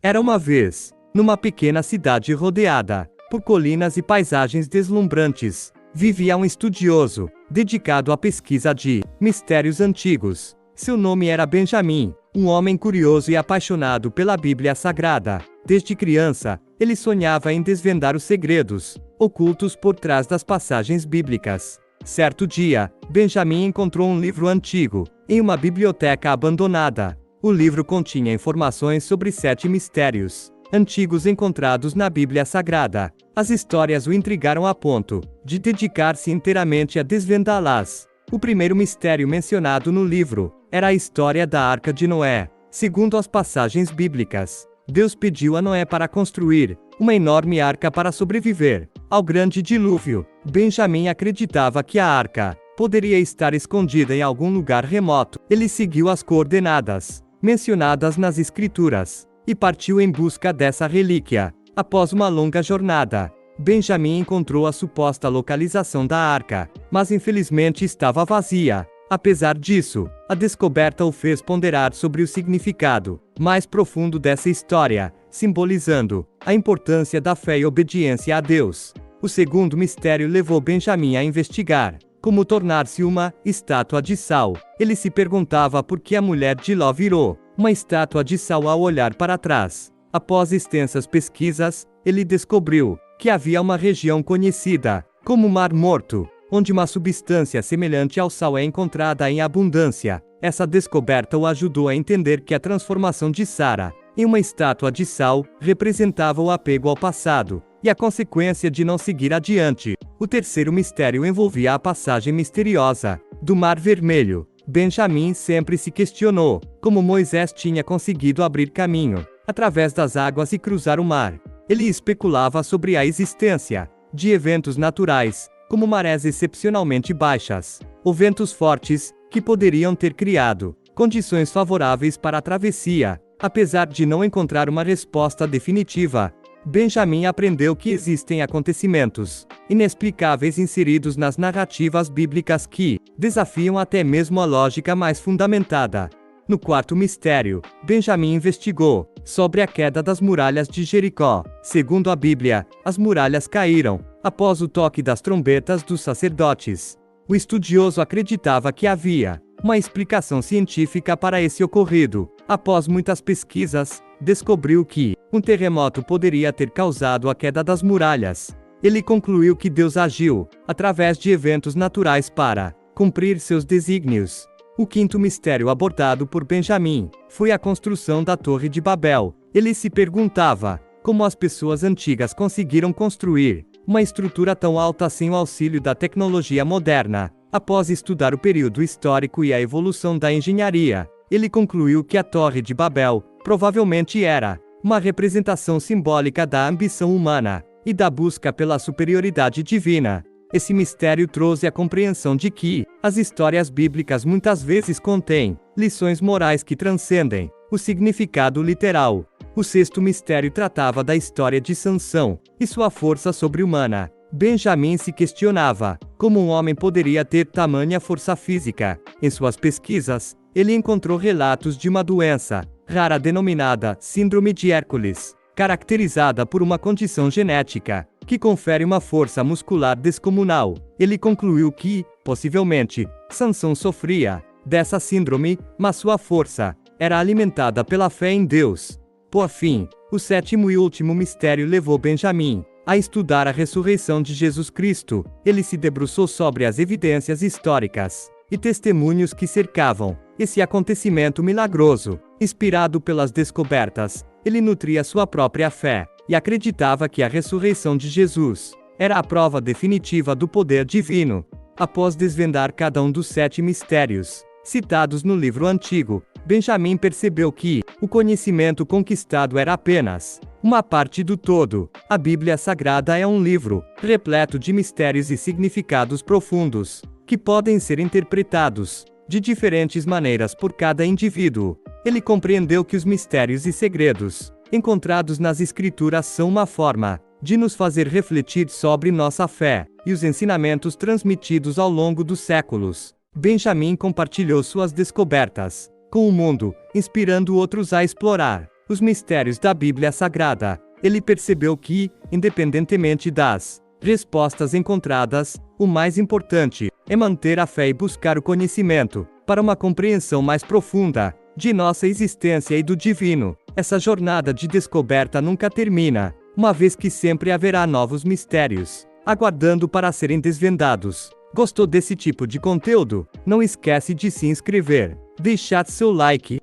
Era uma vez, numa pequena cidade rodeada por colinas e paisagens deslumbrantes, vivia um estudioso, dedicado à pesquisa de mistérios antigos. Seu nome era Benjamin, um homem curioso e apaixonado pela Bíblia Sagrada. Desde criança, ele sonhava em desvendar os segredos ocultos por trás das passagens bíblicas. Certo dia, Benjamin encontrou um livro antigo em uma biblioteca abandonada. O livro continha informações sobre 7 mistérios antigos encontrados na Bíblia Sagrada. As histórias o intrigaram a ponto de dedicar-se inteiramente a desvendá-las. O primeiro mistério mencionado no livro era a história da Arca de Noé. Segundo as passagens bíblicas, Deus pediu a Noé para construir uma enorme arca para sobreviver ao grande dilúvio. Benjamin acreditava que a arca poderia estar escondida em algum lugar remoto. Ele seguiu as coordenadas mencionadas nas Escrituras e partiu em busca dessa relíquia. Após uma longa jornada, Benjamin encontrou a suposta localização da arca, mas infelizmente estava vazia. Apesar disso, a descoberta o fez ponderar sobre o significado mais profundo dessa história, simbolizando a importância da fé e obediência a Deus. O segundo mistério levou Benjamin a investigar como tornar-se uma estátua de sal. Ele se perguntava por que a mulher de Ló virou uma estátua de sal ao olhar para trás. Após extensas pesquisas, ele descobriu que havia uma região conhecida como Mar Morto, onde uma substância semelhante ao sal é encontrada em abundância. Essa descoberta o ajudou a entender que a transformação de Sara em uma estátua de sal representava o apego ao passado e a consequência de não seguir adiante. O terceiro mistério envolvia a passagem misteriosa do Mar Vermelho. Benjamin sempre se questionou como Moisés tinha conseguido abrir caminho através das águas e cruzar o mar. Ele especulava sobre a existência de eventos naturais, como marés excepcionalmente baixas ou ventos fortes, que poderiam ter criado condições favoráveis para a travessia. Apesar de não encontrar uma resposta definitiva, Benjamin aprendeu que existem acontecimentos inexplicáveis inseridos nas narrativas bíblicas que desafiam até mesmo a lógica mais fundamentada. No quarto mistério, Benjamin investigou sobre a queda das muralhas de Jericó. Segundo a Bíblia, as muralhas caíram após o toque das trombetas dos sacerdotes. O estudioso acreditava que havia uma explicação científica para esse ocorrido. Após muitas pesquisas, descobriu que um terremoto poderia ter causado a queda das muralhas. Ele concluiu que Deus agiu através de eventos naturais para cumprir seus desígnios. O quinto mistério abordado por Benjamin foi a construção da Torre de Babel. Ele se perguntava como as pessoas antigas conseguiram construir uma estrutura tão alta sem o auxílio da tecnologia moderna. Após estudar o período histórico e a evolução da engenharia, ele concluiu que a Torre de Babel provavelmente era uma representação simbólica da ambição humana e da busca pela superioridade divina. Esse mistério trouxe a compreensão de que as histórias bíblicas muitas vezes contêm lições morais que transcendem o significado literal. O sexto mistério tratava da história de Sansão e sua força sobre-humana. Benjamin se questionava como um homem poderia ter tamanha força física. Em suas pesquisas, ele encontrou relatos de uma doença rara denominada Síndrome de Hércules, caracterizada por uma condição genética que confere uma força muscular descomunal. Ele concluiu que, possivelmente, Sansão sofria dessa síndrome, mas sua força era alimentada pela fé em Deus. Por fim, o sétimo e último mistério levou Benjamin a estudar a ressurreição de Jesus Cristo. Ele se debruçou sobre as evidências históricas e testemunhos que cercavam esse acontecimento milagroso. Inspirado pelas descobertas, ele nutria sua própria fé e acreditava que a ressurreição de Jesus era a prova definitiva do poder divino. Após desvendar cada um dos 7 mistérios citados no livro antigo, Benjamin percebeu que o conhecimento conquistado era apenas uma parte do todo. A Bíblia Sagrada é um livro repleto de mistérios e significados profundos, que podem ser interpretados de diferentes maneiras por cada indivíduo. Ele compreendeu que os mistérios e segredos encontrados nas Escrituras são uma forma de nos fazer refletir sobre nossa fé e os ensinamentos transmitidos ao longo dos séculos. Benjamin compartilhou suas descobertas com o mundo, inspirando outros a explorar os mistérios da Bíblia Sagrada. Ele percebeu que, independentemente das respostas encontradas, o mais importante é manter a fé e buscar o conhecimento, para uma compreensão mais profunda de nossa existência e do divino. Essa jornada de descoberta nunca termina, uma vez que sempre haverá novos mistérios aguardando para serem desvendados. Gostou desse tipo de conteúdo? Não esquece de se inscrever, deixar seu like